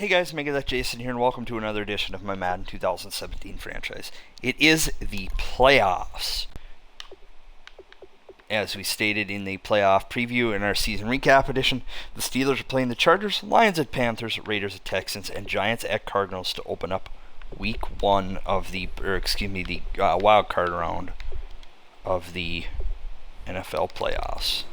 Hey guys, Mega Jason here, and welcome to another edition of my Madden 2017 franchise. It is the playoffs. As we stated in the playoff preview in our season recap edition, the Steelers are playing the Chargers, Lions at Panthers, Raiders at Texans, and Giants at Cardinals to open up Week 1 of the wild card round of the NFL playoffs.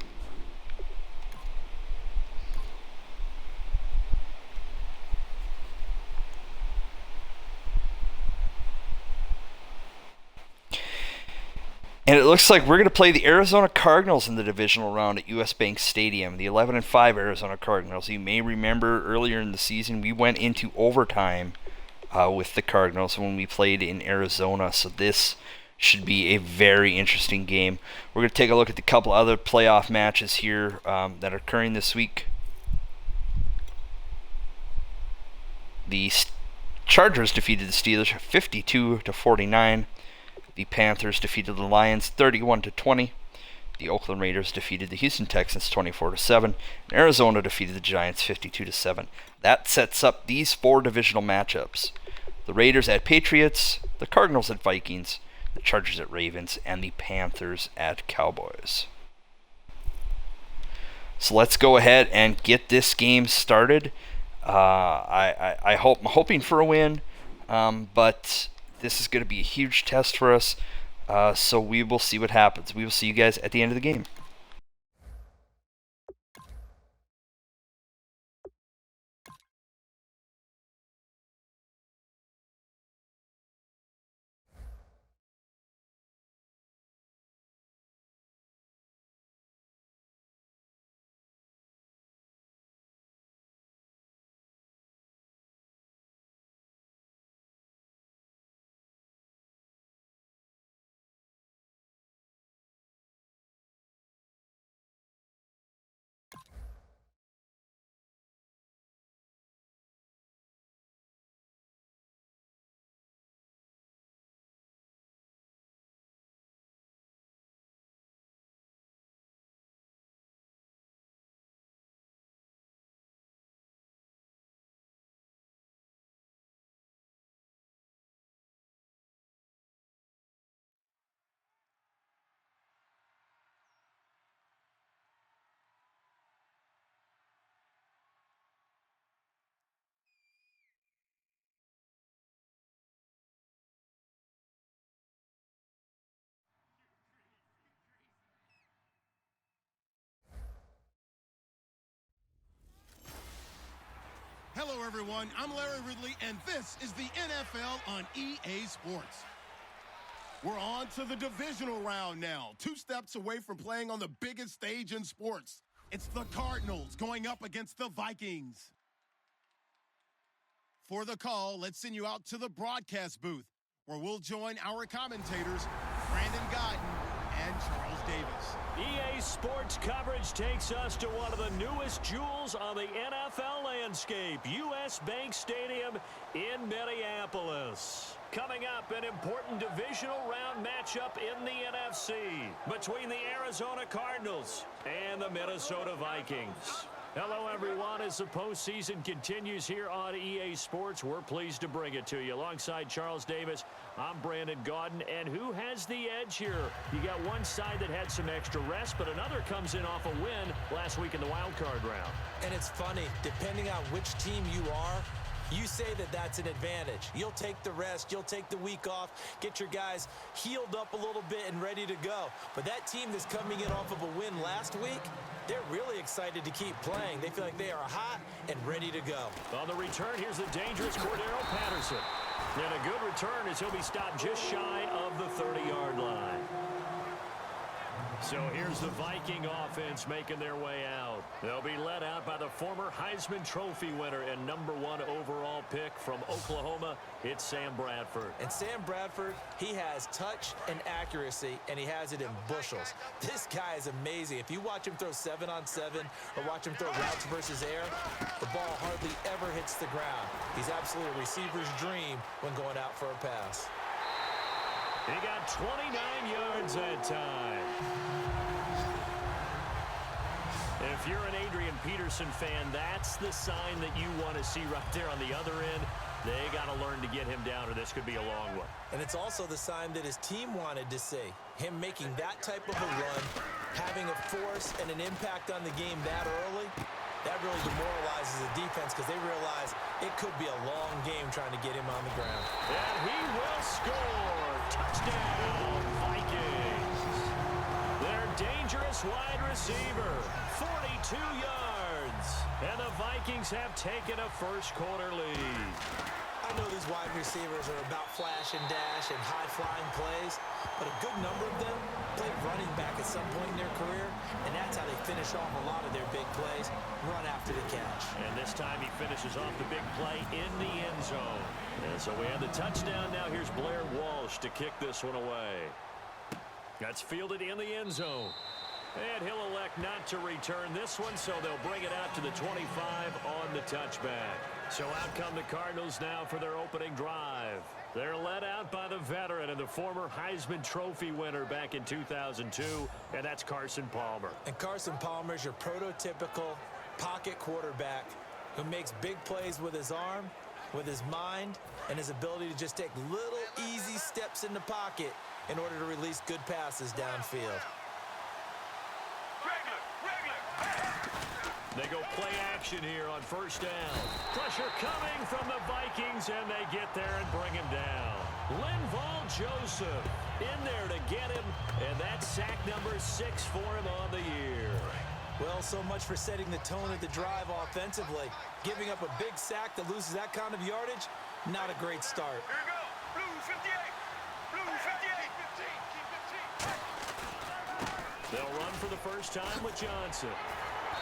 And it looks like we're going to play the Arizona Cardinals in the divisional round at US Bank Stadium, the 11-5 Arizona Cardinals. You may remember earlier in the season we went into overtime with the Cardinals when we played in Arizona, so this should be a very interesting game. We're going to take a look at the couple other playoff matches here that are occurring this week. The Chargers defeated the Steelers 52-49. The Panthers defeated the Lions 31-20. The Oakland Raiders defeated the Houston Texans 24-7. And Arizona defeated the Giants 52-7. That sets up these four divisional matchups: the Raiders at Patriots, the Cardinals at Vikings, the Chargers at Ravens, and the Panthers at Cowboys. So let's go ahead and get this game started. I'm hoping for a win, but this is going to be a huge test for us, so we will see what happens. We will see you guys at the end of the game. Hello, everyone. I'm Larry Ridley, and this is the NFL on EA Sports. We're on to the divisional round now, 2 steps away from playing on the biggest stage in sports. It's the Cardinals going up against the Vikings. For the call, let's send you out to the broadcast booth, where we'll join our commentators, Brandon Godden and Charles Davis. EA Sports coverage takes us to one of the newest jewels on the NFL landscape, US Bank Stadium in Minneapolis. Coming up, an important divisional round matchup in the NFC between the Arizona Cardinals and the Minnesota Vikings. Hello, everyone. As the postseason continues here on EA Sports, we're pleased to bring it to you. Alongside Charles Davis, I'm Brandon Godden. And who has the edge here? You got one side that had some extra rest, but another comes in off a win last week in the wild card round. And it's funny, depending on which team you are, you say that that's an advantage. You'll take the rest, you'll take the week off, get your guys healed up a little bit and ready to go. But that team that's coming in off of a win last week, they're really excited to keep playing. They feel like they are hot and ready to go. On the return, here's the dangerous Cordero Patterson. And a good return as he'll be stopped just shy of the 30-yard line. So here's the Viking offense making their way out. They'll be led out by the former Heisman Trophy winner and #1 overall pick from Oklahoma. It's Sam Bradford. And Sam Bradford, he has touch and accuracy, and he has it in bushels. This guy is amazing. If you watch him throw 7-on-7 or watch him throw routes versus air, the ball hardly ever hits the ground. He's absolutely a receiver's dream when going out for a pass. He got 29 yards that time. If you're an Adrian Peterson fan, that's the sign that you want to see right there on the other end. They got to learn to get him down, or this could be a long one. And it's also the sign that his team wanted to see. Him making that type of a run, having a force and an impact on the game that early, that really demoralizes the defense because they realize it could be a long game trying to get him on the ground. And he will score. Touchdown, Vikings. Their dangerous wide receiver, 42 yards. And the Vikings have taken a first-quarter lead. I know these wide receivers are about flash and dash and high-flying plays, but a good number of them played running back at some point in their career, and that's how they finish off a lot of their big plays, run after the catch. And this time he finishes off the big play in the end zone. And so we have the touchdown. Now here's Blair Walsh to kick this one away. That's fielded in the end zone. And he'll elect not to return this one, so they'll bring it out to the 25 on the touchback. So out come the Cardinals now for their opening drive. They're led out by the veteran and the former Heisman Trophy winner back in 2002, and that's Carson Palmer. And Carson Palmer is your prototypical pocket quarterback who makes big plays with his arm, with his mind, and his ability to just take little easy steps in the pocket in order to release good passes downfield. They go play action here on first down. Pressure coming from the Vikings, and they get there and bring him down. Linval Joseph in there to get him, and that's sack number 6 for him on the year. Well, so much for setting the tone of the drive offensively. Giving up a big sack that loses that kind of yardage, not a great start. Here we go. Blues 58. Blues 58. They'll run for the first time with Johnson.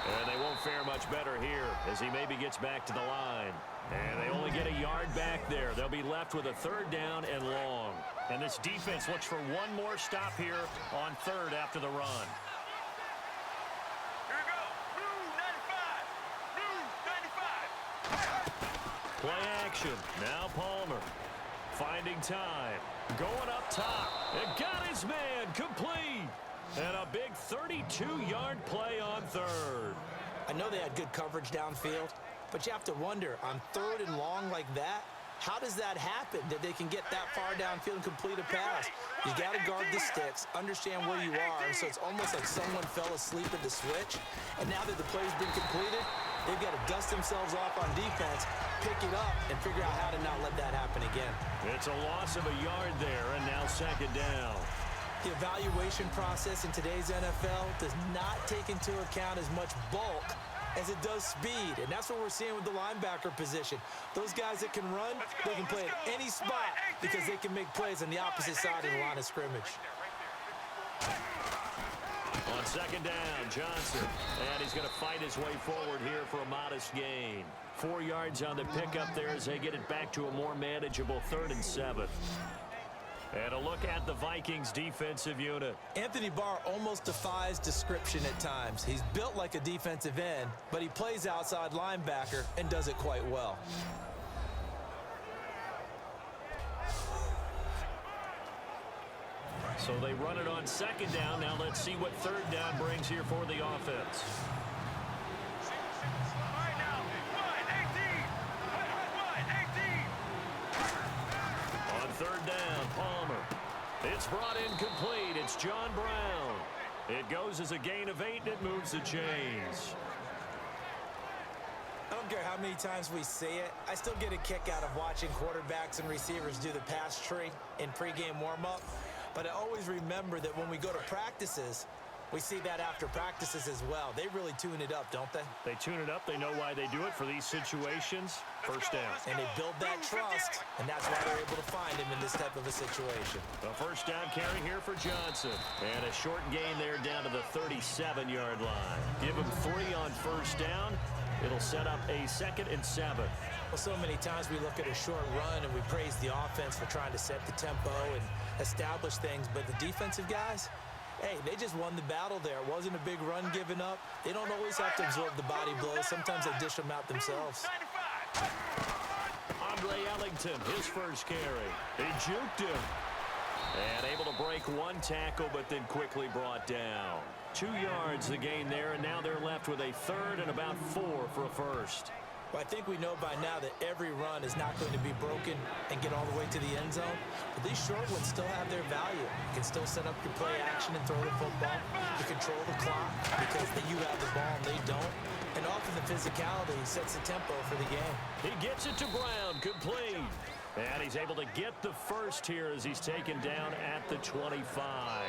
And they won't fare much better here as he maybe gets back to the line. And they only get a yard back there. They'll be left with a third down and long. And this defense looks for one more stop here on third after the run. Here we go. Blue 95. Blue 95. Play action. Now Palmer. Finding time. Going up top. And got his man complete. And a big 32-yard play on third. I know they had good coverage downfield, but you have to wonder, on third and long like that, how does that happen that they can get that far downfield and complete a pass? You got to guard the sticks, understand where you are, so it's almost like someone fell asleep at the switch, and now that the play's been completed, they've got to dust themselves off on defense, pick it up, and figure out how to not let that happen again. It's a loss of a yard there, and now second down. The evaluation process in today's NFL does not take into account as much bulk as it does speed, and that's what we're seeing with the linebacker position. Those guys that can run, they can play at any spot because they can make plays on the opposite side of the line of scrimmage. On second down, Johnson, and he's going to fight his way forward here for a modest gain. 4 yards on the pickup there as they get it back to a more manageable 3rd and 7. And a look at the Vikings defensive unit. Anthony Barr almost defies description at times. He's built like a defensive end, but he plays outside linebacker and does it quite well. So they run it on second down. Now let's see what third down brings here for the offense. Third down, Palmer. It's brought in complete. It's John Brown. It goes as a gain of 8, and it moves the chains. I don't care how many times we see it. I still get a kick out of watching quarterbacks and receivers do the pass tree in pregame warm-up. But I always remember that when we go to practices, we see that after practices as well. They really tune it up, don't they? They tune it up. They know why they do it for these situations. First down. And they build that trust, and that's why they're able to find him in this type of a situation. A first down carry here for Johnson. And a short gain there down to the 37-yard line. Give him 3 on first down. It'll set up a 2nd and 7. Well, so many times we look at a short run and we praise the offense for trying to set the tempo and establish things, but the defensive guys, hey, they just won the battle there. It wasn't a big run given up. They don't always have to absorb the body blows. Sometimes they dish them out themselves. Andre Ellington, his first carry. He juked him. And able to break 1 tackle, but then quickly brought down. 2 yards the gain there, and now they're left with a third and about 4 for a first. Well, I think we know by now that every run is not going to be broken and get all the way to the end zone. But these short ones still have their value. You can still set up your play action and throw the football. You control the clock because you have the ball and they don't. And often the physicality sets the tempo for the game. He gets it to Brown, complete. And he's able to get the first here as he's taken down at the 25.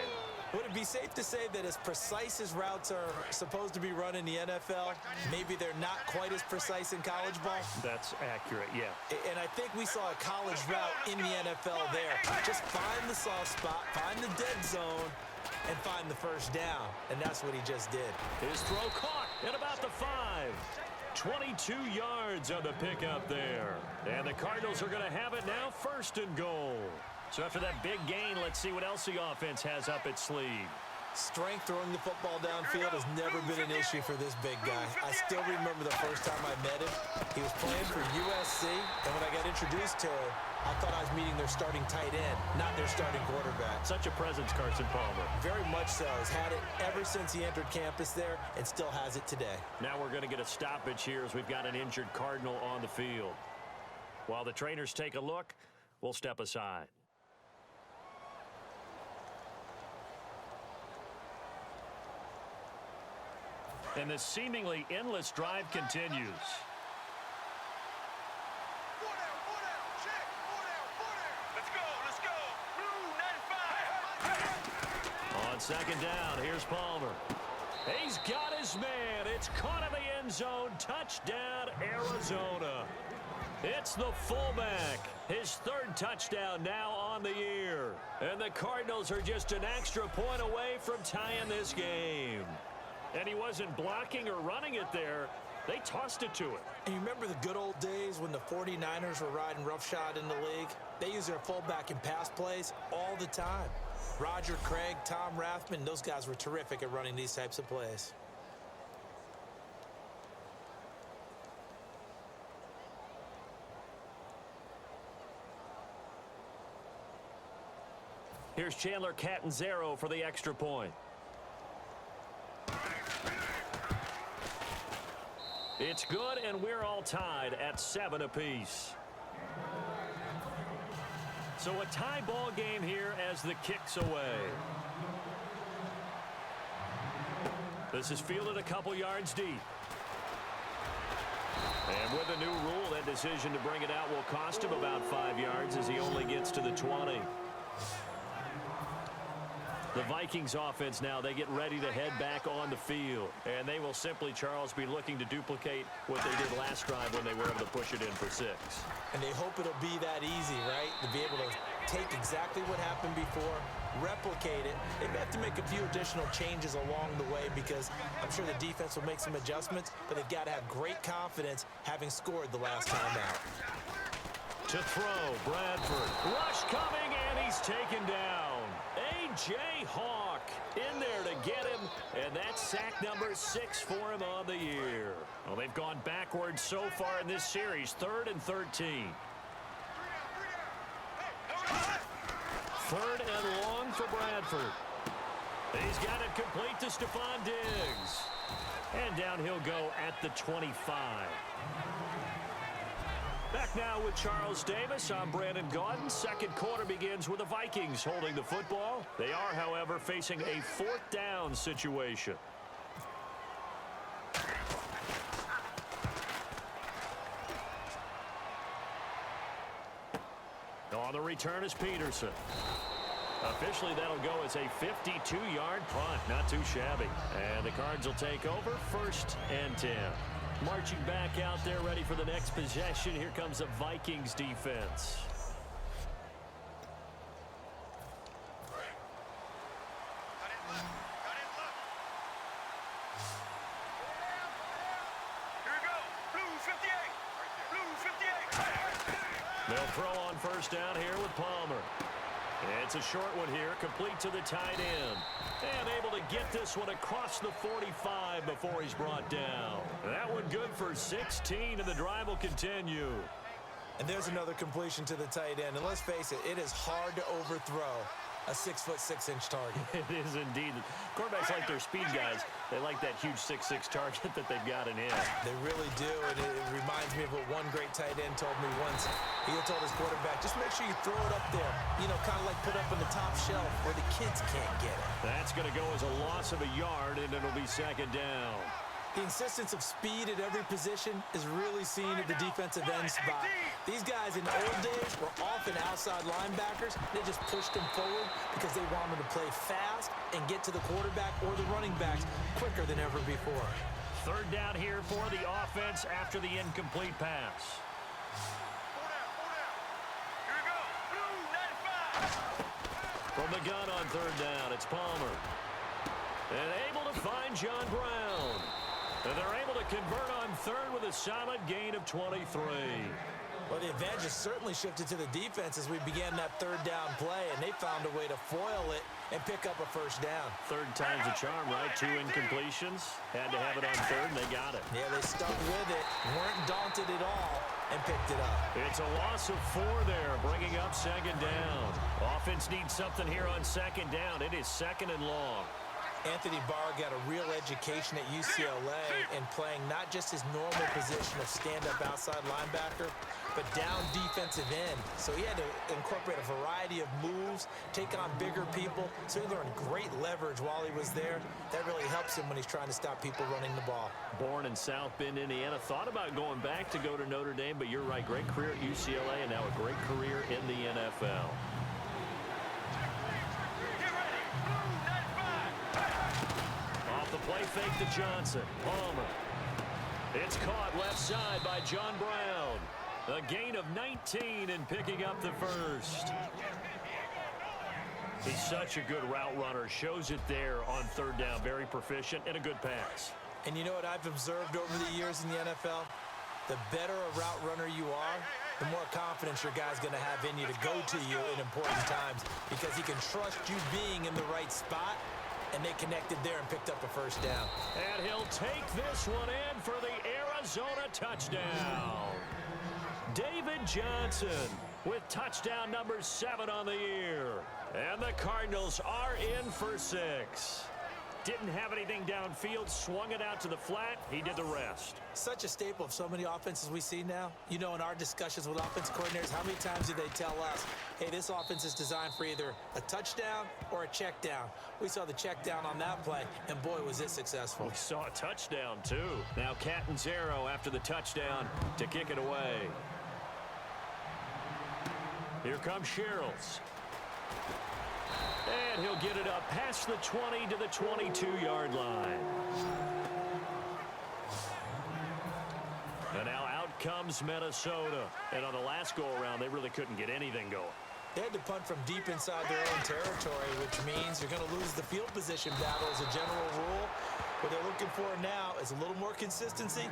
Would it be safe to say that as precise as routes are supposed to be run in the NFL, maybe they're not quite as precise in college ball? That's accurate, yeah. And I think we saw a college route in the NFL there. Just find the soft spot, find the dead zone, and find the first down. And that's what he just did. His throw caught at about the 5. 22 yards on the pickup there. And the Cardinals are going to have it now, first and goal. So after that big gain, let's see what else the offense has up its sleeve. Strength throwing the football downfield has never been an issue for this big guy. I still remember the first time I met him. He was playing for USC, and when I got introduced to him, I thought I was meeting their starting tight end, not their starting quarterback. Such a presence, Carson Palmer. Very much so. He's had it ever since he entered campus there and still has it today. Now we're going to get a stoppage here as we've got an injured Cardinal on the field. While the trainers take a look, we'll step aside. And the seemingly endless drive continues. 4 down, 4 down, check, 4 down, 4 down. Let's go, Blue 95. On second down, here's Palmer. He's got his man. It's caught in the end zone. Touchdown, Arizona. It's the fullback. His third touchdown now on the year. And the Cardinals are just an extra point away from tying this game. And he wasn't blocking or running it there. They tossed it to him. And you remember the good old days when the 49ers were riding roughshod in the league? They use their fullback in pass plays all the time. Roger Craig, Tom Rathman, those guys were terrific at running these types of plays. Here's Chandler Catanzaro for the extra point. It's good, and we're all tied at 7 apiece. So a tie ball game here as the kick's away. This is fielded a couple yards deep. And with the new rule, that decision to bring it out will cost him about 5 yards as he only gets to the 20. The Vikings offense now, they get ready to head back on the field. And they will simply, Charles, be looking to duplicate what they did last drive when they were able to push it in for 6. And they hope it'll be that easy, right? To be able to take exactly what happened before, replicate it. They may have to make a few additional changes along the way because I'm sure the defense will make some adjustments, but they've got to have great confidence having scored the last time out. To throw, Bradford. Rush coming, and he's taken down. A.J. Hawk in there to get him, and that's sack number 6 for him on the year. Well, they've gone backwards so far in this series, 3rd and 13. 3rd and long for Bradford. He's got it complete to Stephon Diggs. And down he'll go at the 25. Back now with Charles Davis. I'm Brandon Gaudin. Second quarter begins with the Vikings holding the football. They are, however, facing a 4th down situation. On the return is Peterson. Officially, that'll go as a 52-yard punt. Not too shabby. And the Cards will take over, 1st and 10. Marching back out there, ready for the next possession. Here comes the Vikings defense. Here we go. Blue 58. Blue 58. They'll throw on 1st down here with Palmer. It's a short one here, complete to the tight end. And able to get this one across the 45 before he's brought down. That one good for 16, and the drive will continue. And there's another completion to the tight end. And let's face it, it is hard to overthrow a 6'6" target. It is indeed. Quarterbacks like their speed guys. They like that huge 6'6" target that they've got in him. They really do, and it reminds me of what one great tight end told me once. He had told his quarterback, just make sure you throw it up there. You know, kind of like put up in the top shelf where the kids can't get it. That's going to go as a loss of a yard, and it'll be second down. The insistence of speed at every position is really seen at the defensive end spot. These guys in the old days were often outside linebackers. They just pushed them forward because they wanted to play fast and get to the quarterback or the running backs quicker than ever before. Third down here for the offense after the incomplete pass. Here we go. Blue 95. From the gun on third down, it's Palmer. And able to find John Brown. And they're able to convert on third with a solid gain of 23. Well, the advantage has certainly shifted to the defense as we began that third down play, and they found a way to foil it and pick up a first down. Third time's a charm, right? 2 incompletions. Had to have it on third, and they got it. Yeah, they stuck with it, weren't daunted at all, and picked it up. It's a loss of 4 there, bringing up second down. Offense needs something here on second down. It is second and long. Anthony Barr got a real education at UCLA in playing not just his normal position of stand-up outside linebacker, but down defensive end. So he had to incorporate a variety of moves, take on bigger people. So he learned great leverage while he was there. That really helps him when he's trying to stop people running the ball. Born in South Bend, Indiana. Thought about going back to go to Notre Dame, but you're right. Great career at UCLA and now a great career in the NFL. The play fake to Johnson. Palmer. It's caught left side by John Brown. A gain of 19 and picking up the first. He's such a good route runner. Shows it there on third down. Very proficient and a good pass. And you know what I've observed over the years in the NFL? The better a route runner you are, the more confidence your guy's going to have in you to go to you in important times because he can trust you being in the right spot. And they connected there and picked up a first down. And he'll take this one in for the Arizona touchdown. David Johnson with touchdown number 7 on the year. And the Cardinals are in for 6. Didn't have anything downfield, swung it out to the flat. He did the rest. Such a staple of so many offenses we see now. You know, in our discussions with offense coordinators, how many times do they tell us, hey, this offense is designed for either a touchdown or a check down. We saw the check down on that play, and boy, was it successful. We saw a touchdown, too. Now Catanzaro after the touchdown to kick it away. Here comes Sherrills. And he'll get it up past the 20 to the 22-yard line. And now out comes Minnesota. And on the last go-around, they really couldn't get anything going. They had to punt from deep inside their own territory, which means you're going to lose the field position battle as a general rule. What they're looking for now is a little more consistency,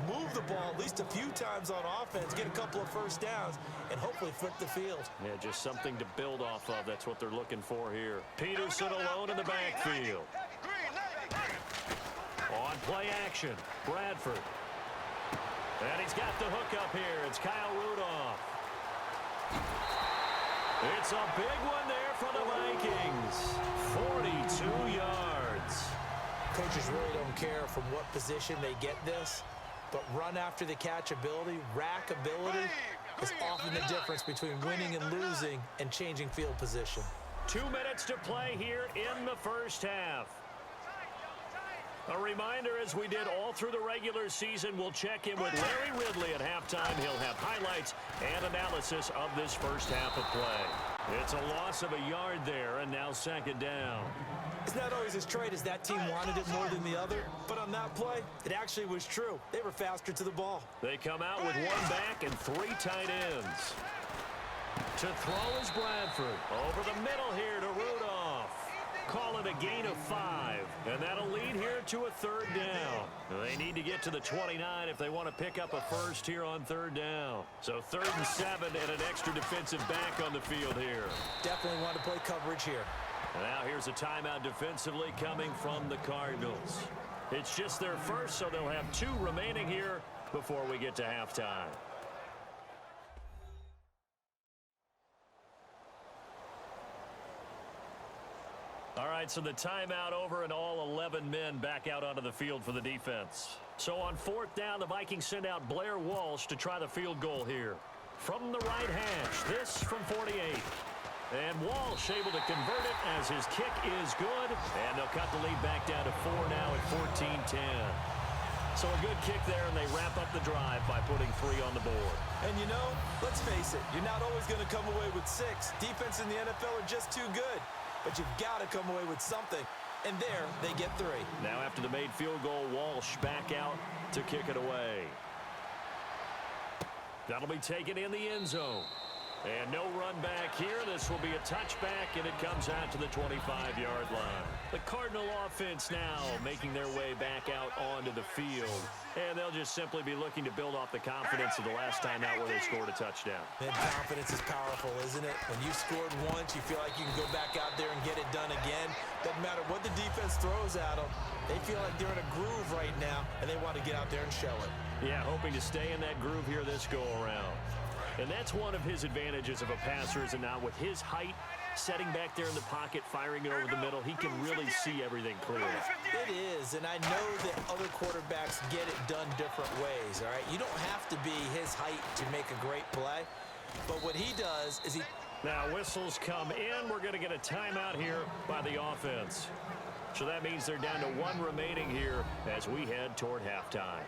move the ball at least a few times on offense, get a couple of first downs, and hopefully flip the field. Yeah, just something to build off of. That's what they're looking for here. Peterson alone in the backfield. On play action, Bradford. And he's got the hook up here. It's Kyle Rudolph. It's a big one there for the Vikings. 42 yards. Coaches really don't care from what position they get this, but run after the catch ability, rack ability, is often the difference between winning and losing and changing field position. 2 minutes to play here in the first half. A reminder, as we did all through the regular season, we'll check in with Larry Ridley at halftime. He'll have highlights and analysis of this first half of play. It's a loss of a yard there, and now second down. It's not always as straight as that team wanted it more than the other, but on that play, it actually was true. They were faster to the ball. They come out with 1 back and 3 tight ends. To throw is Bradford. Over the middle here to Rudolph. Call it a gain of 5, and that'll lead here to a third down. They need to get to the 29 if they want to pick up a first here on third down. So 3rd and 7 and an extra defensive back on the field here. Definitely want to play coverage here. Now here's a timeout defensively coming from the Cardinals. It's just their first, so they'll have 2 remaining here before we get to halftime. right, so the timeout over and all 11 men back out onto the field for the defense. So on 4th down, the Vikings send out Blair Walsh to try the field goal here. From the right hash, this from 48. And Walsh able to convert it as his kick is good. And they'll cut the lead back down to 4 now at 14-10. So a good kick there, and they wrap up the drive by putting 3 on the board. And you know, let's face it, you're not always going to come away with 6. Defense in the NFL are just too good. But you've got to come away with something. And there, they get 3. Now after the made field goal, Walsh back out to kick it away. That'll be taken in the end zone. And no run back here. This will be a touchback, and it comes out to the 25-yard line. The Cardinal offense now making their way back out onto the field. And they'll just simply be looking to build off the confidence of the last time out where they scored a touchdown. And confidence is powerful, isn't it? When you've scored once, you feel like you can go back out there and get it done again. Doesn't matter what the defense throws at them. They feel like they're in a groove right now, and they want to get out there and show it. Yeah, hoping to stay in that groove here this go-around. And that's one of his advantages of a passer, is it not? With his height, setting back there in the pocket, firing it over the middle, he can really see everything clearly. It is, and I know that other quarterbacks get it done different ways, all right? You don't have to be his height to make a great play, but what he does is he... Now whistles come in. We're going to get a timeout here by the offense. So that means they're down to 1 remaining here as we head toward halftime.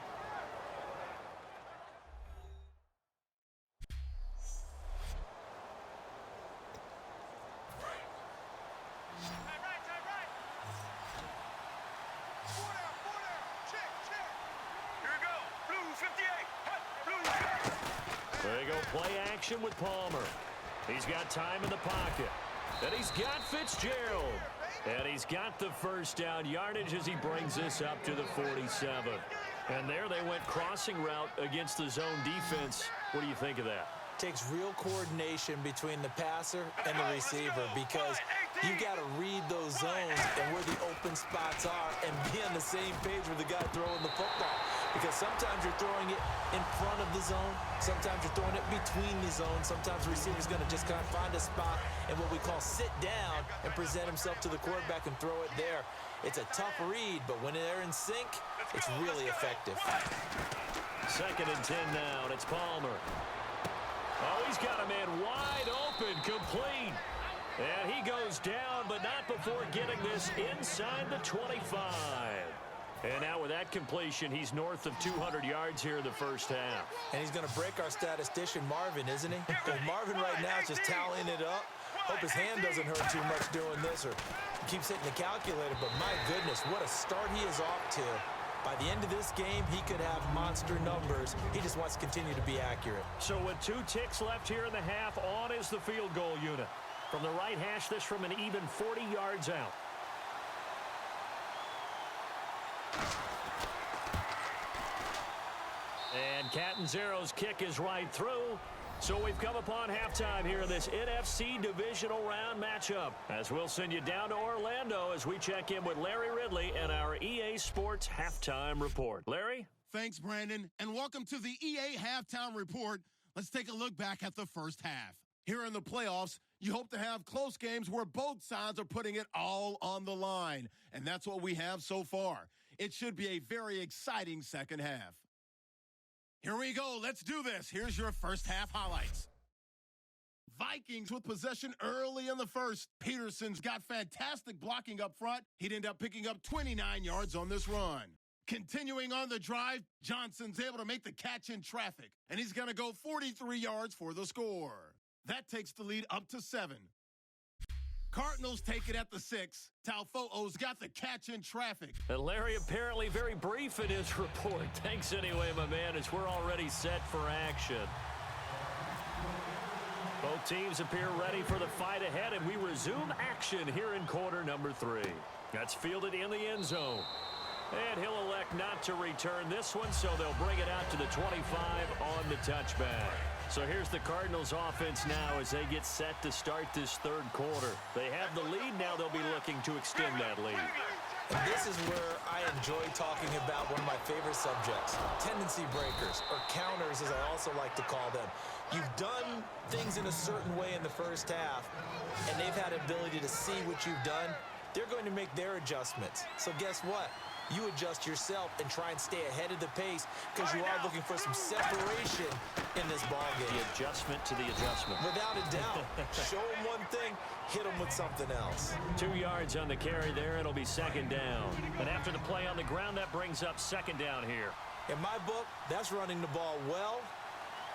There you go, play action with Palmer. He's got time in the pocket. And he's got Fitzgerald. And he's got the first down yardage as he brings this up to the 47. And there they went crossing route against the zone defense. What do you think of that? Takes real coordination between the passer and the receiver, because you got to read those zones and where the open spots are and be on the same page with the guy throwing the football. Because sometimes you're throwing it in front of the zone. Sometimes you're throwing it between the zones. Sometimes the receiver's going to just kind of find a spot and what we call sit down and present himself to the quarterback and throw it there. It's a tough read, but when they're in sync, it's really effective. 2nd and 10 now, and it's Palmer. Oh, he's got a man wide open, complete. And he goes down, but not before getting this inside the 25. And now with that completion, he's north of 200 yards here in the first half. And he's going to break our statistician, Marvin, isn't he? Because Marvin right now is just tallying it up. Hope his hand doesn't hurt too much doing this, or keeps hitting the calculator. But my goodness, what a start he is off to. By the end of this game, he could have monster numbers. He just wants to continue to be accurate. So with 2 ticks left here in the half, on is the field goal unit. From the right hash, this from an even 40 yards out. And Catanzaro's kick is right through. So we've come upon halftime here in this NFC Divisional Round matchup, as we'll send you down to Orlando as we check in with Larry Ridley and our EA Sports Halftime Report. Larry? Thanks, Brandon, and welcome to the EA Halftime Report. Let's take a look back at the first half. Here in the playoffs, you hope to have close games where both sides are putting it all on the line, and that's what we have so far. It should be a very exciting second half. Here we go. Let's do this. Here's your first half highlights. Vikings with possession early in the first. Peterson's got fantastic blocking up front. He'd end up picking up 29 yards on this run. Continuing on the drive, Johnson's able to make the catch in traffic, and he's going to go 43 yards for the score. That takes the lead up to 7. Cardinals take it at the 6. Talfo'o's got the catch in traffic. And Larry apparently very brief in his report. Thanks anyway, my man, as we're already set for action. Both teams appear ready for the fight ahead, and we resume action here in quarter number 3. That's fielded in the end zone. And he'll elect not to return this one, so they'll bring it out to the 25 on the touchback. So here's the Cardinals offense now as they get set to start this third quarter. They have the lead. Now they'll be looking to extend that lead. And this is where I enjoy talking about one of my favorite subjects, tendency breakers, or counters as I also like to call them. You've done things in a certain way in the first half, and they've had ability to see what you've done they're going to make their adjustments. So guess what? You adjust yourself and try and stay ahead of the pace because you are looking for some separation in this ballgame. The adjustment to the adjustment. Without a doubt. Show them one thing, hit them with something else. 2 yards on the carry there. It'll be second down. And after the play on the ground, that brings up second down here. In my book, that's running the ball well,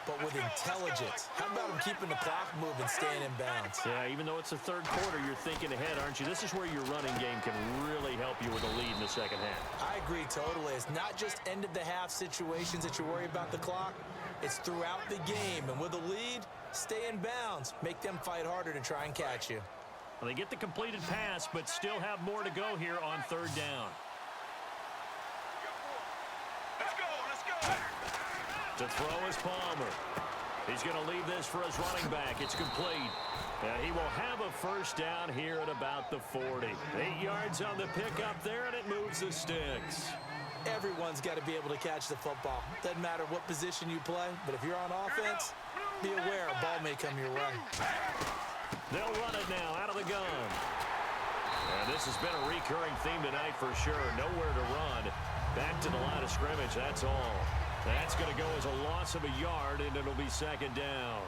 but with intelligence. How about him keeping the clock moving, staying in bounds? Yeah, even though it's the third quarter, you're thinking ahead, aren't you? This is where your running game can really help you with a lead in the second half. I agree totally. It's not just end-of-the-half situations that you worry about the clock. It's throughout the game. And with a lead, stay in bounds. Make them fight harder to try and catch you. Well, they get the completed pass, but still have more to go here on third down. To throw is Palmer. He's going to leave this for his running back. It's complete. And he will have a first down here at about the 40. 8 yards on the pickup there, and it moves the sticks. Everyone's got to be able to catch the football. Doesn't matter what position you play, but if you're on offense, be aware a ball may come your way. They'll run it now out of the gun. And this has been a recurring theme tonight for sure. Nowhere to run. Back to the line of scrimmage, that's all. That's going to go as a loss of a yard, and it'll be second down.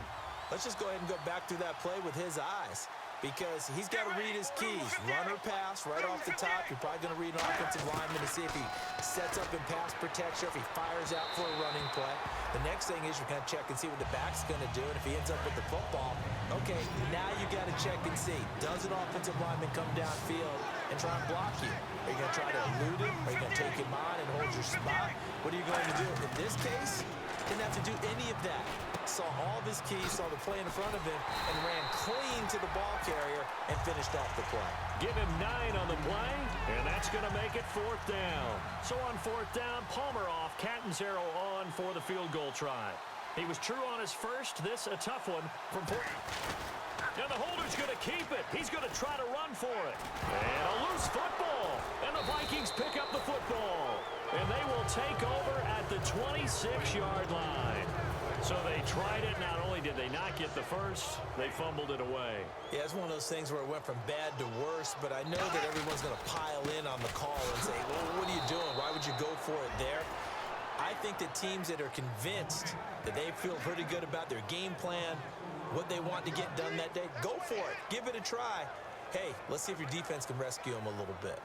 Let's just go ahead and go back through that play with his eyes because he's got to read his keys. Run or pass right off the top. You're probably going to read an offensive lineman to see if he sets up in pass protection, if he fires out for a running play. The next thing is you're going to check and see what the back's going to do, and if he ends up with the football, okay, now you got to check and see. Does an offensive lineman come downfield and try and block you? Are you going to try to elude him? Are you going to take him on and hold your spot? What are you going to do? In this case, didn't have to do any of that. Saw all of his keys, saw the play in front of him, and ran clean to the ball carrier and finished off the play. Give him 9 on the play, and that's going to make it fourth down. So on fourth down, Palmer off, Catanzaro on for the field goal try. He was true on his first. This a tough one from fourth. And the holder's going to keep it. He's going to try to run for it. And a loose football. And the Vikings pick up the football. And they will take over at the 26-yard line. So they tried it. Not only did they not get the first, they fumbled it away. Yeah, it's one of those things where it went from bad to worse, but I know that everyone's going to pile in on the call and say, well, what are you doing? Why would you go for it there? I think that teams that are convinced that they feel pretty good about their game plan, what they want to get done that day, go for it. Give it a try. Hey, let's see if your defense can rescue them a little bit.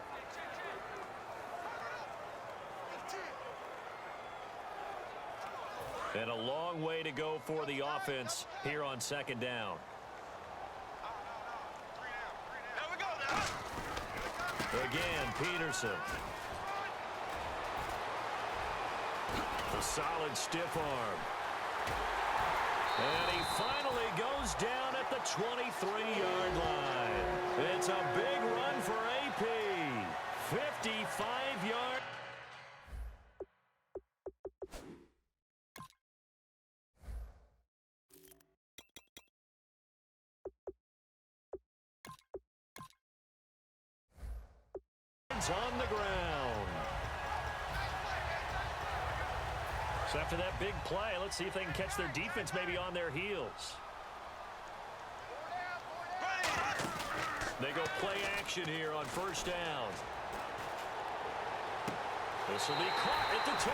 And a long way to go for the offense here on second down. Again, Peterson. A solid stiff arm. And he finally goes down at the 23-yard line. It's a big run for AP. 55 yards. On the ground. So after that big play, let's see if they can catch their defense maybe on their heels. They go play action here on first down. This will be caught at the 2.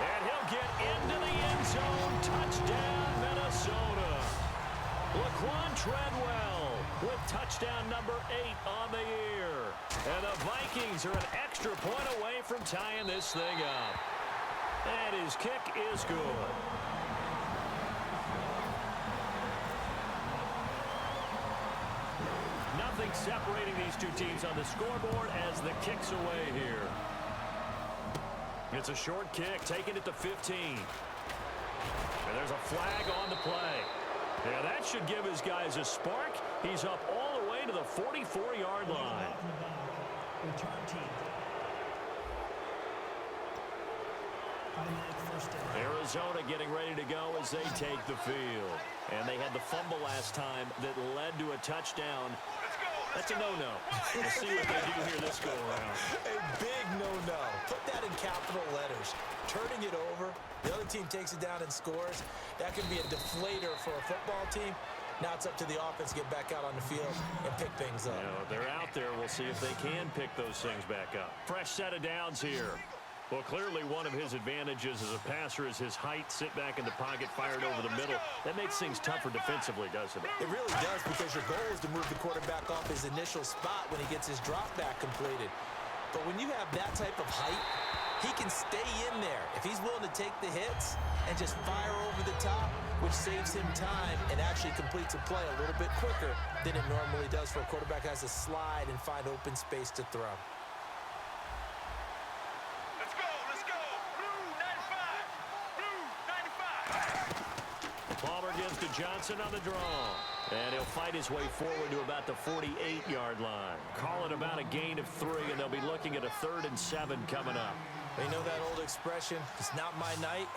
And he'll get into the end zone. Touchdown, Minnesota. Laquan Treadwell with touchdown number 8 on the year. And the Vikings are an extra point away from tying this thing up. And his kick is good. Nothing separating these two teams on the scoreboard as the kick's away here. It's a short kick, taking it to 15. And there's a flag on the play. Yeah, that should give his guys a spark. He's up all the way to the 44-yard line. Return team. Arizona getting ready to go as they take the field. And they had the fumble last time that led to a touchdown. That's a no-no. We'll see what they do here this go-around. A big no-no. Put that in capital letters. Turning it over, the other team takes it down and scores. That could be a deflator for a football team. Now it's up to the offense to get back out on the field and pick things up. You know, they're out there. We'll see if they can pick those things back up. Fresh set of downs here. Well, clearly one of his advantages as a passer is his height. Sit back in the pocket, fired over the middle. That makes things tougher defensively, doesn't it? It really does, because your goal is to move the quarterback off his initial spot when he gets his drop back completed. But when you have that type of height, he can stay in there if he's willing to take the hits and just fire over the top, which saves him time and actually completes a play a little bit quicker than it normally does for a quarterback who has to slide and find open space to throw. Let's go, let's go. Blue 95. Blue 95. Palmer gives to Johnson on the draw. And he'll fight his way forward to about the 48-yard line. Call it about a gain of 3, and they'll be looking at a 3rd and 7 coming up. You know that old expression, it's not my night?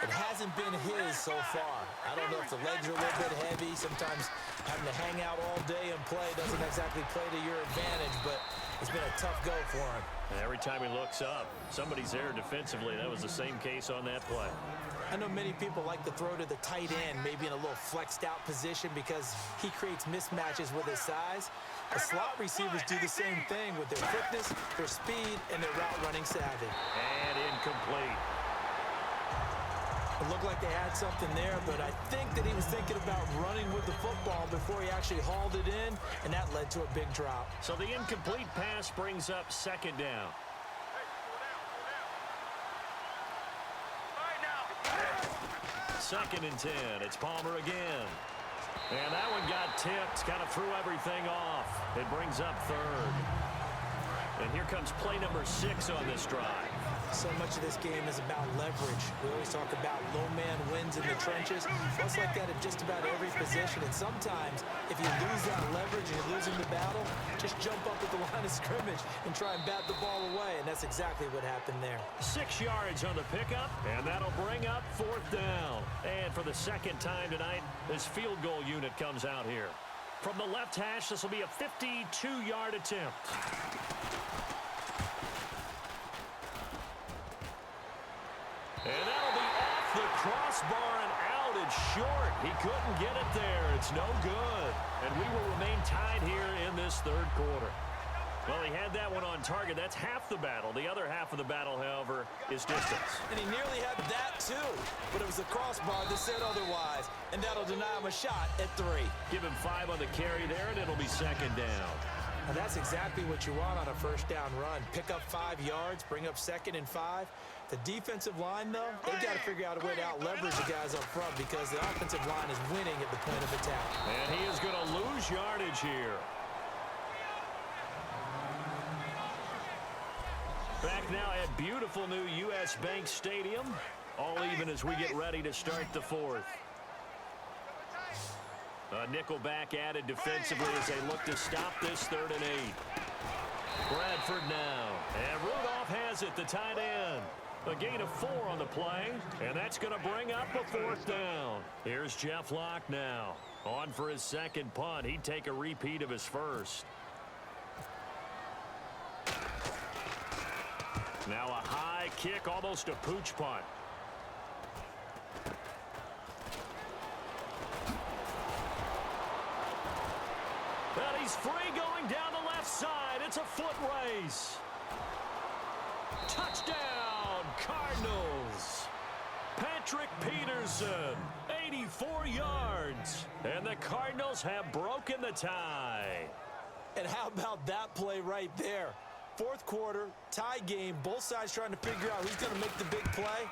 It hasn't been his so far. I don't know if the legs are a little bit heavy. Sometimes having to hang out all day and play doesn't exactly play to your advantage, but it's been a tough go for him. And every time he looks up, somebody's there defensively. That was the same case on that play. I know many people like to throw to the tight end, maybe in a little flexed out position because he creates mismatches with his size. The slot receivers do the same thing with their quickness, their speed, and their route running savvy. And incomplete. It looked like they had something there, but I think that he was thinking about running with the football before he actually hauled it in, and that led to a big drop. So the incomplete pass brings up 2nd down. All right, now. 2nd and 10. It's Palmer again. And that one got tipped, kind of threw everything off. It brings up 3rd. And here comes play number 6 on this drive. So much of this game is about leverage. We always talk about low man wins in the trenches. Well, it's like that at just about every position. And sometimes, if you lose that leverage and you're losing the battle, just jump up at the line of scrimmage and try and bat the ball away. And that's exactly what happened there. 6 yards on the pickup, and that'll bring up 4th down. And for the 2nd time tonight, this field goal unit comes out here. From the left hash, this will be a 52-yard attempt. And that'll be off the crossbar and out. It's short. He couldn't get it there. It's no good. And we will remain tied here in this 3rd quarter. Well, he had that one on target. That's half the battle. The other half of the battle, however, is distance. And he nearly had that, too. But it was the crossbar that said otherwise. And that'll deny him a shot at 3. Give him 5 on the carry there, and it'll be 2nd down. And that's exactly what you want on a 1st down run. Pick up 5 yards, bring up 2nd and 5. The defensive line, though, they've got to figure out a way to out-leverage the guys up front because the offensive line is winning at the point of attack. And he is going to lose yardage here. Back now at beautiful new U.S. Bank Stadium. All even as we get ready to start the 4th. A nickel back added defensively as they look to stop this 3rd and 8. Bradford now. And Rudolph has it, the tight end. A gain of 4 on the play, and that's going to bring up a 4th down. Here's Jeff Locke now. On for his 2nd punt. He'd take a repeat of his 1st. Now a high kick, almost a pooch punt. And he's free going down the left side. It's a foot race. Touchdown, Cardinals. Patrick Peterson, 84 yards. And the Cardinals have broken the tie. And how about that play right there? 4th quarter, tie game, both sides trying to figure out who's going to make the big play.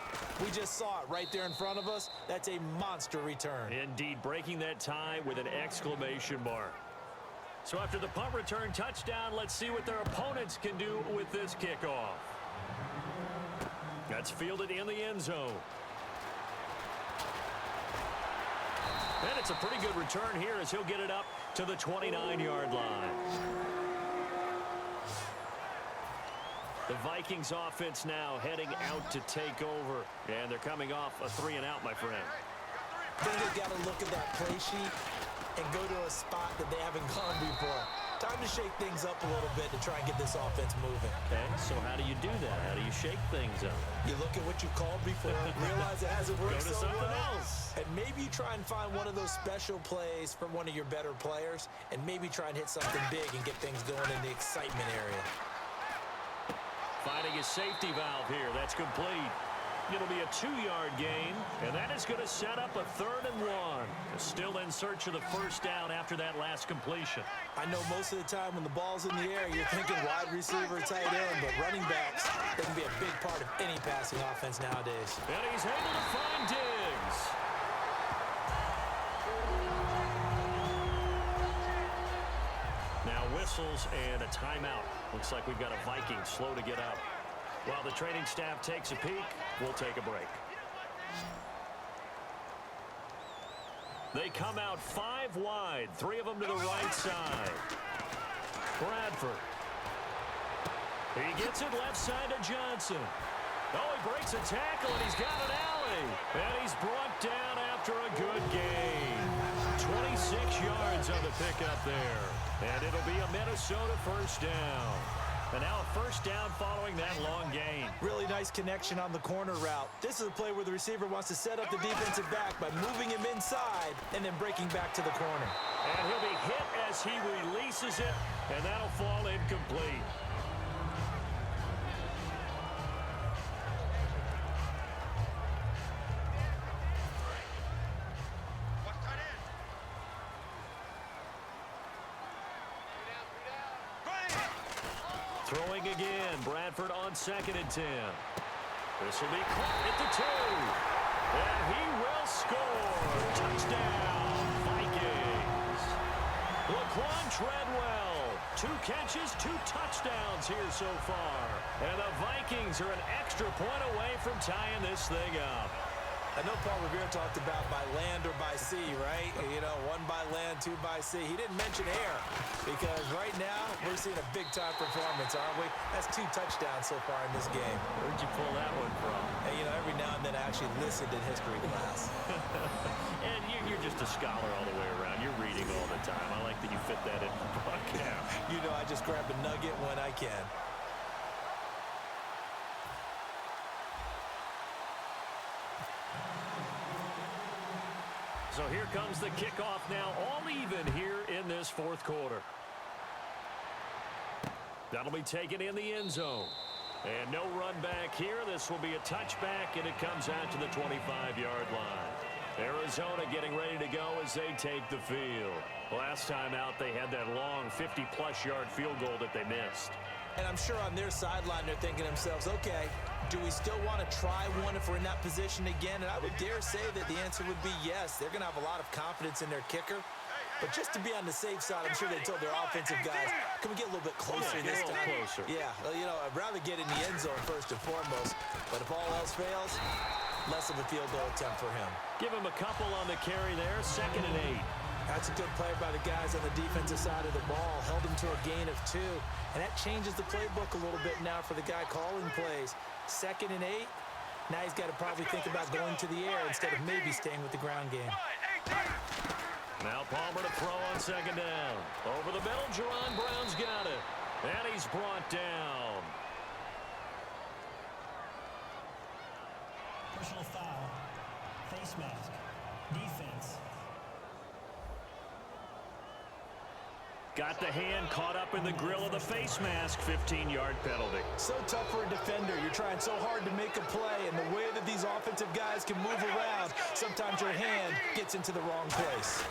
We just saw it right there in front of us. That's a monster return. Indeed, breaking that tie with an exclamation mark. So after the punt return touchdown, let's see what their opponents can do with this kickoff. That's fielded in the end zone. And it's a pretty good return here as he'll get it up to the 29-yard line. The Vikings offense now heading out to take over. And they're coming off a 3-and-out, my friend. I think they've got to look at that play sheet and go to a spot that they haven't gone before. Time to shake things up a little bit to try and get this offense moving. Okay, so how do you do that? How do you shake things up? You look at what you called before, realize it hasn't worked Go to so something well, else. and maybe you try and find one of those special plays from one of your better players, and maybe try and hit something big and get things going in the excitement area. Finding a safety valve here. That's complete. It'll be a 2-yard gain, and that is going to set up a 3rd and 1. Still in search of the first down after that last completion. I know most of the time when the ball's in the air, you're thinking wide receiver, tight end, but running backs, they can be a big part of any passing offense nowadays. And he's able to find Diggs. Now whistles and a timeout. Looks like we've got a Viking slow to get up. While the training staff takes a peek, we'll take a break. They come out 5 wide, 3 of them to the right side. Bradford. He gets it left side to Johnson. Oh, he breaks a tackle, and he's got an alley. And he's brought down after a good gain. 26 yards on the pickup there. And it'll be a Minnesota first down. And now a first down following that long gain. Really nice connection on the corner route. This is a play where the receiver wants to set up the defensive back by moving him inside and then breaking back to the corner. And he'll be hit as he releases it, and that'll fall incomplete. Throwing again, Bradford on 2nd and 10. This will be caught at the 2. And he will score. Touchdown, Vikings. Laquan Treadwell, 2 catches, 2 touchdowns here so far. And the Vikings are an extra point away from tying this thing up. I know Paul Revere talked about by land or by sea, right? You know, 1 by land, 2 by sea. He didn't mention air because right now we're seeing a big-time performance, aren't we? That's 2 touchdowns so far in this game. Where'd you pull that one from? And, you know, every now and then I actually listened in history class. And you're just a scholar all the way around. You're reading all the time. I like that you fit that in the broadcast. You know, I just grab a nugget when I can. So here comes the kickoff now, all even here in this 4th quarter. That'll be taken in the end zone. And no run back here. This will be a touchback, and it comes out to the 25-yard line. Arizona getting ready to go as they take the field. Last time out, they had that long 50-plus yard field goal that they missed. And I'm sure on their sideline they're thinking to themselves, okay, do we still want to try one if we're in that position again? And I would dare say that the answer would be yes. They're going to have a lot of confidence in their kicker. But just to be on the safe side, I'm sure they told their offensive guys, can we get a little bit closer this time? Closer. Yeah, well, you know, I'd rather get in the end zone first and foremost. But if all else fails, less of a field goal attempt for him. Give him a couple on the carry there, 2nd and 8. That's a good play by the guys on the defensive side of the ball. Held him to a gain of 2. And that changes the playbook a little bit now for the guy calling plays. 2nd and 8. Now he's got to probably think about going to the air instead of maybe staying with the ground game. Now Palmer to throw on 2nd down. Over the middle, Jerron Brown's got it. And he's brought down. Personal foul. Face mask. Defense. Got the hand caught up in the grill of the face mask. 15-yard penalty. So tough for a defender. You're trying so hard to make a play, and the way that these offensive guys can move around, sometimes your hand gets into the wrong place.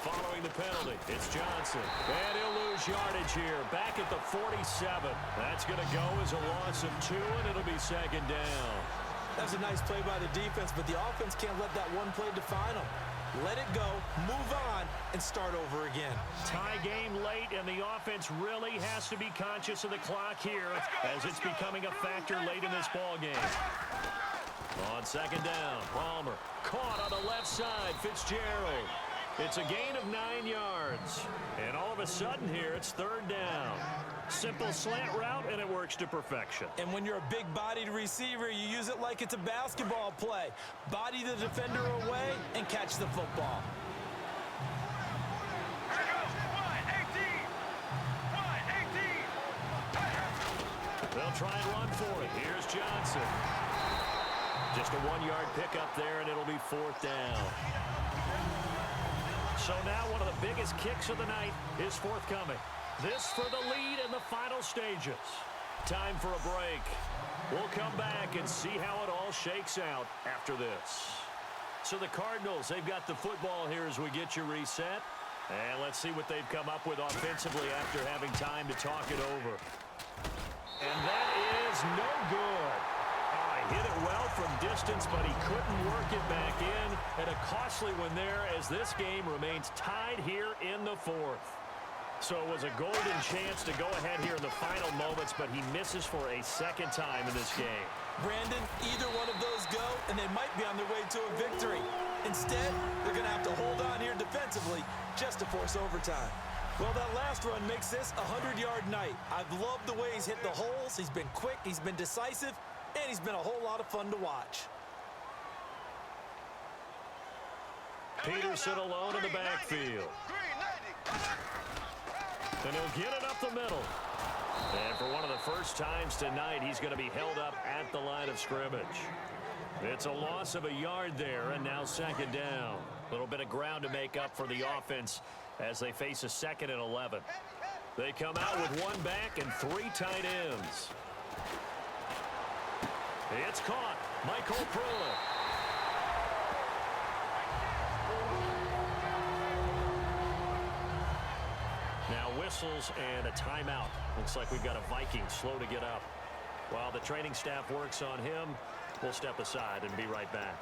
Following the penalty, it's Johnson. And he'll lose yardage here. Back at the 47. That's going to go as a loss of 2, and it'll be 2nd down. That's a nice play by the defense, but the offense can't let that one play define them. Let it go, move on, and start over again. Tie game late, and the offense really has to be conscious of the clock here as it's becoming a factor late in this ball game. On 2nd down, Palmer caught on the left side, Fitzgerald. It's a gain of 9 yards. And all of a sudden here, it's 3rd down. Simple slant route, and it works to perfection. And when you're a big-bodied receiver, you use it like it's a basketball play. Body the defender away and catch the football. They'll try and run for it. Here's Johnson. Just a 1-yard pickup there, and it'll be 4th down. So now one of the biggest kicks of the night is forthcoming. This for the lead in the final stages. Time for a break. We'll come back and see how it all shakes out after this. So the Cardinals, they've got the football here as we get you reset. And let's see what they've come up with offensively after having time to talk it over. And that is no good. Hit it well from distance, but he couldn't work it back in. And a costly one there as this game remains tied here in the 4th. So it was a golden chance to go ahead here in the final moments, but he misses for a second time in this game. Brandon, either one of those go, and they might be on their way to a victory. Instead, they're going to have to hold on here defensively just to force overtime. Well, that last run makes this a 100-yard night. I've loved the way he's hit the holes. He's been quick, he's been decisive, and he's been a whole lot of fun to watch. Peterson alone in the backfield. And he'll get it up the middle. And for one of the first times tonight, he's going to be held up at the line of scrimmage. It's a loss of a yard there, and now 2nd down. A little bit of ground to make up for the offense as they face a 2nd and 11. They come out with 1 back and 3 tight ends. It's caught. Michael Pruitt. Now whistles and a timeout. Looks like we've got a Viking slow to get up. While the training staff works on him, we'll step aside and be right back.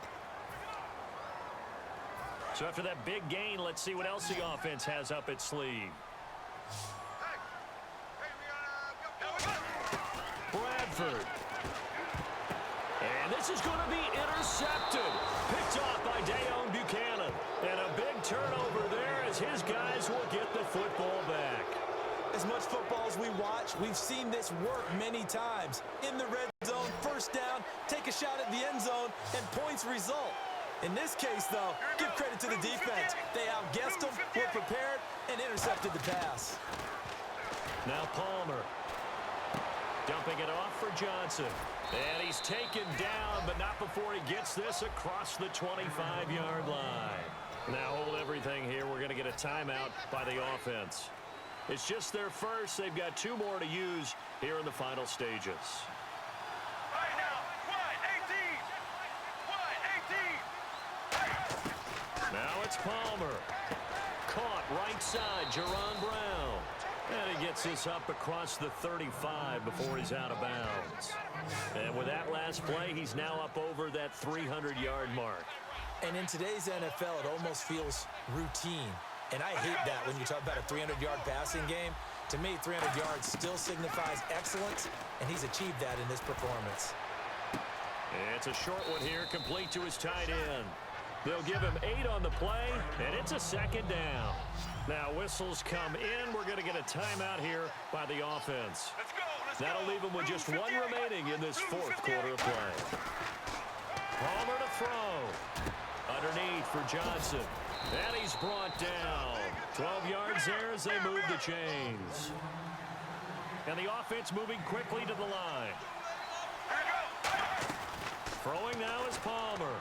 So after that big gain, let's see what else the offense has up its sleeve. Bradford. And this is going to be intercepted. Picked off by Dayon Buchanan. And a big turnover there as his guys will get the football back. As much football as we watch, we've seen this work many times. In the red zone, 1st down, take a shot at the end zone, and points result. In this case, though, give credit to the defense. They outguessed them, were prepared, and intercepted the pass. Now Palmer. Dumping it off for Johnson. And he's taken down, but not before he gets this across the 25-yard line. Now hold everything here. We're going to get a timeout by the offense. It's just their first. They've got 2 more to use here in the final stages. Right now, 1-18. Now it's Palmer. Caught right side, Jerron Brown. And he gets this up across the 35 before he's out of bounds. And with that last play, he's now up over that 300-yard mark. And in today's NFL, it almost feels routine. And I hate that when you talk about a 300-yard passing game. To me, 300 yards still signifies excellence, and he's achieved that in this performance. It's a short one here, complete to his tight end. They'll give him 8 on the play, and it's a 2nd down. Now whistles come in. We're going to get a timeout here by the offense. That'll leave him with just 1 remaining in this 4th quarter of play. Palmer to throw. Underneath for Johnson. And he's brought down. 12 yards there as they move the chains. And the offense moving quickly to the line. Throwing now is Palmer.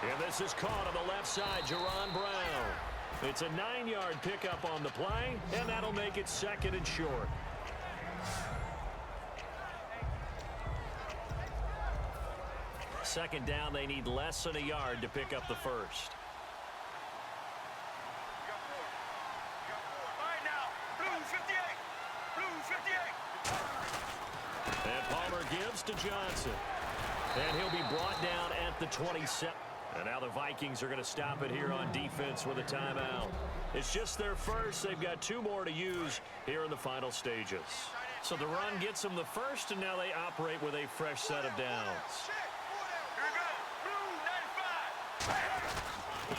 And this is caught on the left side, Jerron Brown. It's a 9-yard pickup on the play, and that'll make it 2nd and short. Second down, they need less than a yard to pick up the first. Right now, blue 58. Blue 58. And Palmer gives to Johnson. And he'll be brought down at the 27. And now the Vikings are going to stop it here on defense with a timeout. It's just their first. They've got 2 more to use here in the final stages. So the run gets them the first, and now they operate with a fresh set of downs.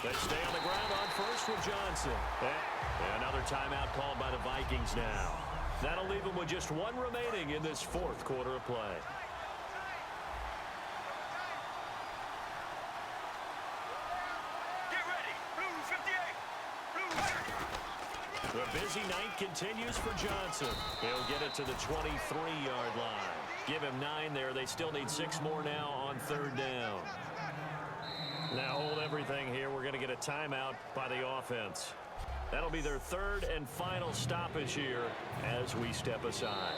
They stay on the ground on first with Johnson. And another timeout called by the Vikings now. That'll leave them with just 1 remaining in this 4th quarter of play. The busy night continues for Johnson. He'll get it to the 23-yard line. Give him 9 there. They still need 6 more now on 3rd down. Now hold everything here. We're going to get a timeout by the offense. That'll be their 3rd and final stoppage here as we step aside.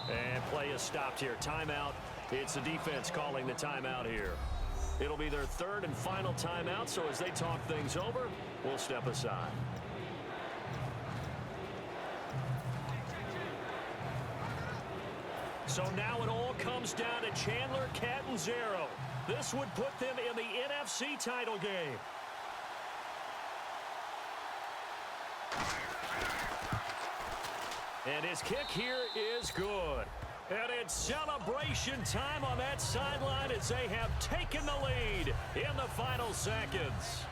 And play is stopped here. Timeout. It's the defense calling the timeout here. It'll be their 3rd and final timeout, so as they talk things over, we'll step aside. So now it all comes down to Chandler Catanzaro. This would put them in the NFC title game. And his kick here is good. And it's celebration time on that sideline as they have taken the lead in the final seconds.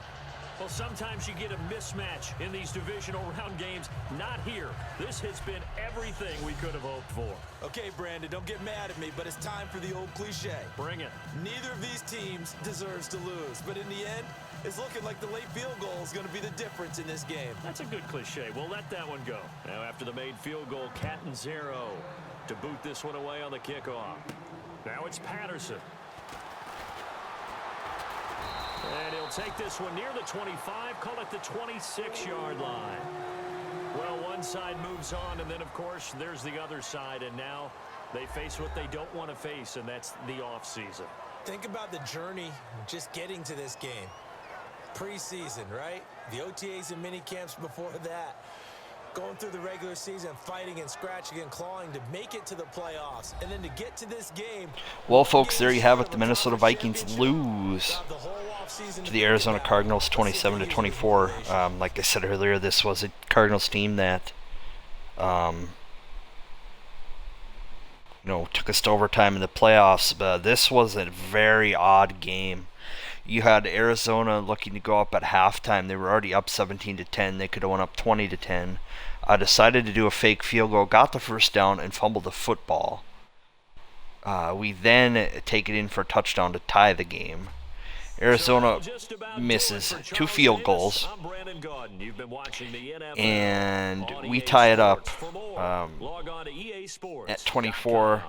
Well, sometimes you get a mismatch in these divisional round games. Not here. This has been everything we could have hoped for. Okay, Brandon, don't get mad at me, but it's time for the old cliche. Bring it. Neither of these teams deserves to lose, but in the end, it's looking like the late field goal is going to be the difference in this game. That's a good cliche. We'll let that one go. Now after the made field goal, Catanzaro to boot this one away on the kickoff. Now it's Patterson. And he'll take this one near the 25, call it the 26-yard line. Well, one side moves on, and then, of course, there's the other side, and now they face what they don't want to face, and that's the offseason. Think about the journey just getting to this game. Preseason, right? The OTAs and mini camps before that. Going through the regular season, fighting and scratching and clawing to make it to the playoffs. And then to get to this game. Well, folks, there you have it. The Minnesota Vikings lose to the Arizona Cardinals 27-24. Like I said earlier, this was a Cardinals team that took us to overtime in the playoffs. But this was a very odd game. You had Arizona looking to go up at halftime. They were already up 17-10. They could have went up 20-10. Decided to do a fake field goal, got the first down, and fumbled the football. We then take it in for a touchdown to tie the game. Arizona misses 2 field goals, and we tie it up at 24.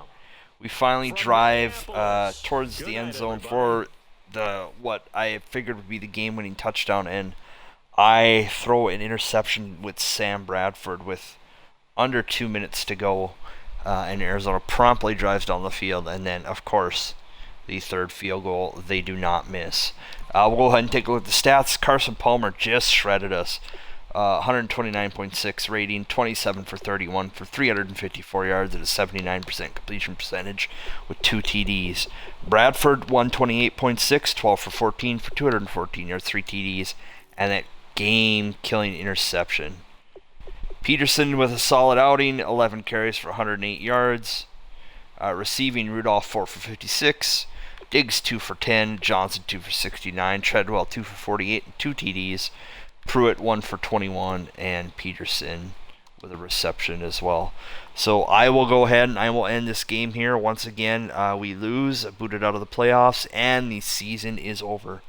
We finally drive towards the end zone for what I figured would be the game-winning touchdown, and I throw an interception with Sam Bradford with under 2 minutes to go, and Arizona promptly drives down the field, and then, of course, the 3rd field goal they do not miss. We'll go ahead and take a look at the stats. Carson Palmer just shredded us. 129.6 rating, 27 for 31 for 354 yards at a 79% completion percentage with 2 TDs. Bradford, 128.6, 12 for 14 for 214 yards, 3 TDs, and that game-killing interception. Peterson with a solid outing, 11 carries for 108 yards. Receiving, Rudolph, 4 for 56. Diggs, 2 for 10. Johnson, 2 for 69. Treadwell, 2 for 48 and 2 TDs. Pruitt 1 for 21, and Peterson with a reception as well. So I will go ahead and I will end this game here. Once again, we lose, booted out of the playoffs, and the season is over.